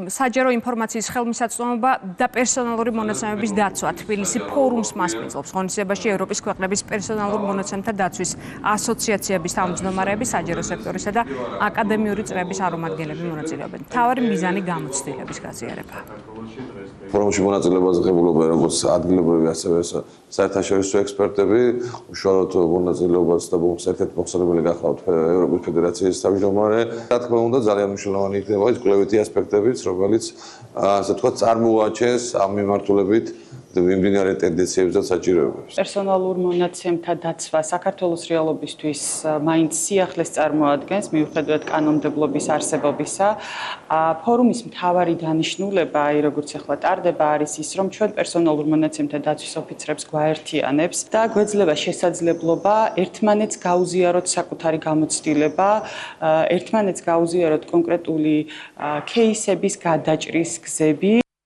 საჯარო ინფორმაციის ხელმისაწვდომობა და პერსონალური მონაცემების დაცვა თბილისი ფორუმს მასპინძლობს ღონისძიებაში ევროპის ქვეყნების პერსონალურ მონაცემთა დაცვის ასოციაციების თავმჯდომარეები, საჯარო სექტორისა და აკადემიური წრეების წარმომადგენლები მონაწილეობენ. მთავარი მიზანი გამოცდილების გაზიარება. ფორუმში მონაწილეობას ღებულობენ როგორც ადგილობრივი, ასევე საერთაშორისო ექსპერტები, უშუალოდ მონაწილეობას და ერთ-ერთი მოხსენებელი გახლავთ ევროპის ფედერაციის თავმჯდომარე. რა თქმა უნდა, ძალიან მნიშვნელოვანი იქნება ის კვლევითი ასპექტებიც, რომელიც ასე ვთქვათ, წარმოაჩენს ამ მიმართულებით მიმდინარე ტენდენციებს და საჭიროებებს. პერსონალურ მონაცემთა დაცვა საქართველოს რეალობისთვის მაინც სიახლეს წარმოადგენს, მიუხედავად კანონმდებლობის არსებობისა. ფორუმის მთავარი დანიშნულება, როგორც ახლა ტარდება, არის ის, რომ ჩვენ პერსონალურ მონაცემთა დაცვის ოფიცრებს გვაერთიანებს და გვეძლება შესაძლებლობა ერთმანეთს გაუზიაროთ საკუთარი გამოცდილება, ერთმანეთს გაუზიაროთ კონკრეტული кейსების გადაჭრის გზები